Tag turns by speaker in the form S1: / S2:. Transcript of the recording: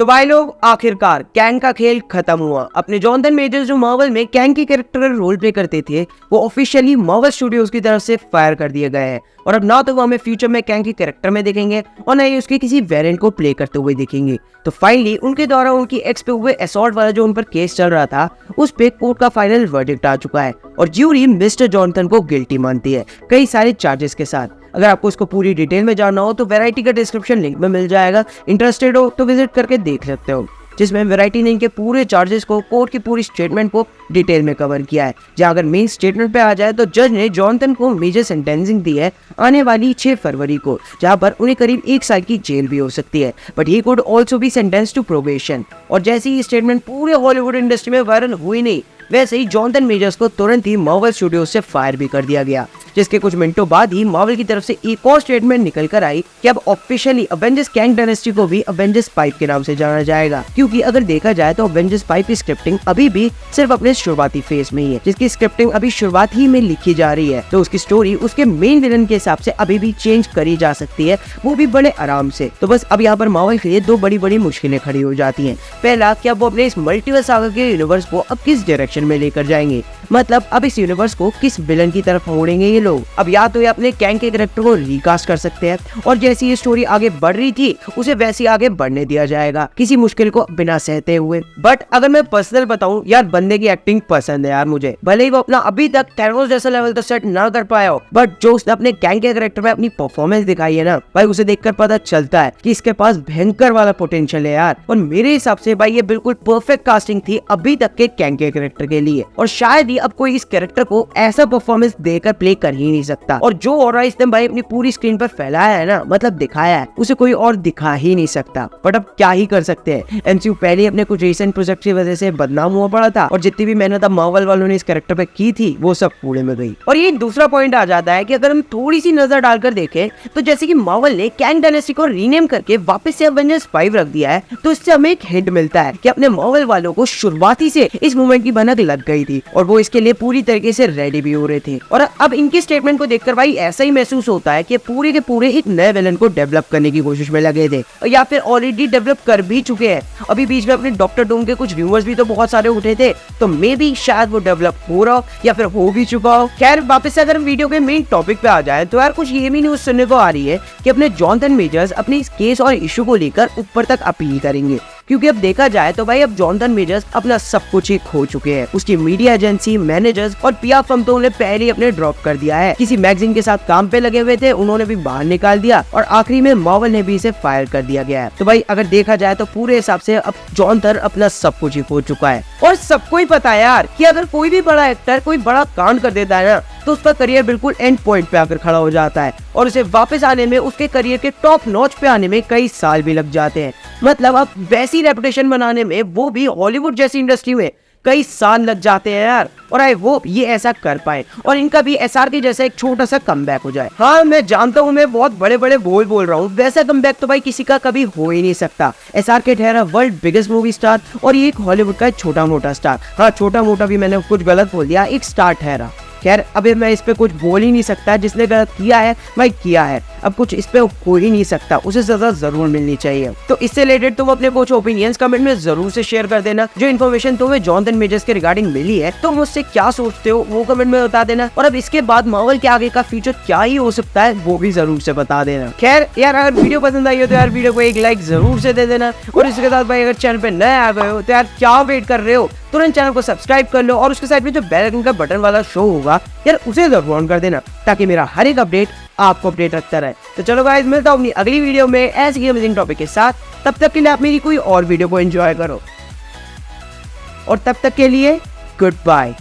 S1: तो भाई लोग आखिरकार कैंग का खेल खत्म हुआ। अपने जॉनथन मेजर्स जो मार्वल में कैंग के कैरेक्टर का रोल प्ले करते थे वो ऑफिशियली मार्वल स्टूडियोज की तरफ से फायर कर दिए गए हैं और अब ना तो वो हमें फ्यूचर में कैंग के कैरेक्टर में देखेंगे और ना ही उसके किसी वेरिएंट को प्ले करते हुए देखेंगे। तो फाइनली उनके द्वारा उनकी एक्स पे हुए असॉल्ट वाला जो उन पर केस चल रहा था उस पे कोर्ट का फाइनल वर्डिक्ट आ चुका है और ज्यूरी मिस्टर जॉनथन को गिल्टी मानती है कई सारे चार्जेस के साथ। अगर आपको इसको पूरी डिटेल में जानना हो तो वैरायटी का डिस्क्रिप्शन लिंक में मिल जाएगा, इंटरेस्टेड हो तो विजिट करके देख सकते हो, जिसमें वैरायटी ने इनके पूरे चार्जेस को, कोर्ट की पूरी स्टेटमेंट को डिटेल में कवर किया है। जहां अगर मेन स्टेटमेंट पे आ जाए तो जज ने जॉनथन को मेजर सेंटेंसिंग दी है आने वाली 6 फरवरी को, जहां पर उन्हें करीब 1 साल की जेल भी हो सकती है, but he could also be sentenced to probation. और जैसे ही स्टेटमेंट पूरे हॉलीवुड इंडस्ट्री में वायरल हुई नहीं, वैसे ही जॉनथन मेजर्स को तुरंत ही मार्वल स्टूडियोज से फायर भी कर दिया गया, जिसके कुछ मिनटों बाद ही मार्वल की तरफ से एक और स्टेटमेंट निकल कर आई कि अब ऑफिशियली अवेंजर्स कैंग डायनेस्टी को भी अवेंजर्स पाइप के नाम से जाना जाएगा। क्योंकि अगर देखा जाए तो अवेंजर्स पाइप की स्क्रिप्टिंग अभी भी सिर्फ अपने शुरुआती फेज में ही है, जिसकी स्क्रिप्टिंग अभी शुरुआत ही में लिखी जा रही है, तो उसकी स्टोरी उसके मेन विलन के हिसाब से अभी भी चेंज करी जा सकती है, वो भी बड़े आराम से। तो बस अब यहाँ पर मार्वल के लिए 2 बड़ी मुश्किलें खड़ी हो जाती है। पहला कि अब वो अपने इस मल्टीवर्स सागा के यूनिवर्स को अब किस डायरेक्शन में लेकर जाएंगे, मतलब अब इस यूनिवर्स को किस विलन की तरफ मोड़ेंगे ये लोग। अब या तो ये अपने कैंग के कैरेक्टर को रिकास्ट कर सकते हैं और जैसी ये स्टोरी आगे बढ़ रही थी उसे वैसी आगे बढ़ने दिया जाएगा किसी मुश्किल को बिना सहते हुए। बट अगर मैं पर्सनल बताऊं यार, बंदे की एक्टिंग पसंद है यार मुझे, भले ही वो अपना अभी तक थैनोस जैसा लेवल तो सेट ना कर पाया हो, बट जो उसने अपने कैंग के कैरेक्टर में अपनी परफॉर्मेंस दिखाई है ना भाई, उसे देखकर पता चलता है कि इसके पास भयंकर वाला पोटेंशियल है यार। और मेरे हिसाब से भाई ये बिल्कुल परफेक्ट कास्टिंग थी अभी तक के कैंग के कैरेक्टर के लिए, और शायद ही अब कोई इस कैरेक्टर को ऐसा परफॉर्मेंस देकर प्ले कर ही नहीं सकता। और जो ऑरा इसने भाई अपनी पूरी स्क्रीन पर फैलाया है ना, मतलब दिखाया है, उसे कोई और दिखा ही नहीं सकता। बट अब क्या ही कर सकते हैं, एमसीयू पहले अपने कुछ रिसेंट प्रोजेक्ट की वजह से बदनाम हुआ पड़ा था और जितनी भी मेहनत अब मार्वल वालों ने इस कैरेक्टर पे की थी वो सब कूड़े में गई। और ये दूसरा पॉइंट आ जाता है कि अगर हम थोड़ी सी नजर डालकर देखें तो जैसे कि मार्वल ने कैंग डायनेस्टी को रीनेम करके वापस से अवेंजर्स 5 रख दिया है, तो इससे हमें एक हिंट मिलता है कि अपने मार्वल वालों को शुरुआती से इस मूवमेंट की भनक लग गई थी और वो इसके लिए पूरी तरीके से रेडी भी हो रहे थे। और अब इनकी स्टेटमेंट को देखकर भाई ऐसा ही महसूस होता है कि पूरे के पूरे एक नए विलन को डेवलप करने की कोशिश में लगे थे, या फिर ऑलरेडी डेवलप कर भी चुके हैं। अभी बीच में अपने डॉक्टर डूम के कुछ रूमर्स भी तो बहुत सारे उठे थे, तो मे बी शायद वो डेवलप हो रहा हो या फिर हो भी चुका हो। खैर वापस से अगर हम वीडियो के मेन टॉपिक पे आ जाए तो यार कुछ ये भी न्यूज सुनने को आ रही है कि अपने जॉनथन मेजर्स अपने इस केस और इशू को लेकर ऊपर तक अपील करेंगे, क्योंकि अब देखा जाए तो भाई अब जॉनथन मेजर्स अपना सब कुछ ही खो चुके हैं। उसकी मीडिया एजेंसी, मैनेजर्स और पीआर फर्म तो उन्हें पहले ही अपने ड्रॉप कर दिया है। किसी मैगजीन के साथ काम पे लगे हुए थे, उन्होंने भी बाहर निकाल दिया और आखिरी में मार्वल ने भी इसे फायर कर दिया गया है। तो भाई अगर देखा जाए तो पूरे हिसाब से अब जॉनथन अपना सब कुछ ही खो चुका है। और सबको ही पता है यार कि अगर कोई भी बड़ा एक्टर कोई बड़ा कांड कर देता है ना, तो उसका करियर बिल्कुल एंड पॉइंट पे आकर खड़ा हो जाता है और उसे वापस आने में, उसके करियर के टॉप नॉच पे आने में कई साल भी लग जाते हैं। मतलब अब वैसी रेपुटेशन बनाने में, वो भी हॉलीवुड जैसी इंडस्ट्री में, कई साल लग जाते हैं यार। और आई होप ये ऐसा कर पाए और इनका भी एसआर के जैसा एक छोटा सा कमबैक हो जाए। हाँ मैं जानता हूँ मैं बहुत बड़े बोल रहा हूँ, वैसा कमबैक तो भाई किसी का कभी हो ही नहीं सकता। एसआर के ठहरा वर्ल्ड बिगेस्ट मूवी स्टार और ये एक हॉलीवुड का छोटा मोटा स्टार। हाँ छोटा मोटा भी मैंने कुछ गलत बोल दिया, एक स्टार ठहरा। खैर अभी मैं इस पे कुछ बोल ही नहीं सकता, जिसने गलत किया है भाई किया है, अब कुछ इस पे हो ही नहीं सकता, उसे सजा जरूर मिलनी चाहिए। तो इससे रिलेटेड तुम अपने कुछ ओपिनियंस कमेंट में जरूर से शेयर कर देना। जो इन्फॉर्मेशन तुम्हें जॉनथन मेजर्स के रिगार्डिंग मिली है तुम मुझसे क्या सोचते हो वो कमेंट में बता देना, और अब इसके बाद मार्वल के आगे का फ्यूचर क्या ही हो सकता है वो भी जरूर से बता देना। खैर यार अगर वीडियो पसंद आई हो तो यार वीडियो को एक लाइक जरूर से दे देना, और इसके साथ भाई अगर चैनल पे नए आ गए हो तो यार क्या वेट कर रहे हो, तुरंत चैनल को सब्सक्राइब कर लो और उसके साइड में जो बेल आइकन का बटन वाला शो होगा यार उसे जरूर ऑन कर देना, ताकि मेरा हर एक अपडेट आपको अपडेट रखता रहे। तो चलो गाइस मिलता हूँ अपनी अगली वीडियो में ऐसी अमेजिंग टॉपिक के साथ। तब तक के लिए आप मेरी कोई और वीडियो को एंजॉय करो, और तब तक के लिए गुड बाय।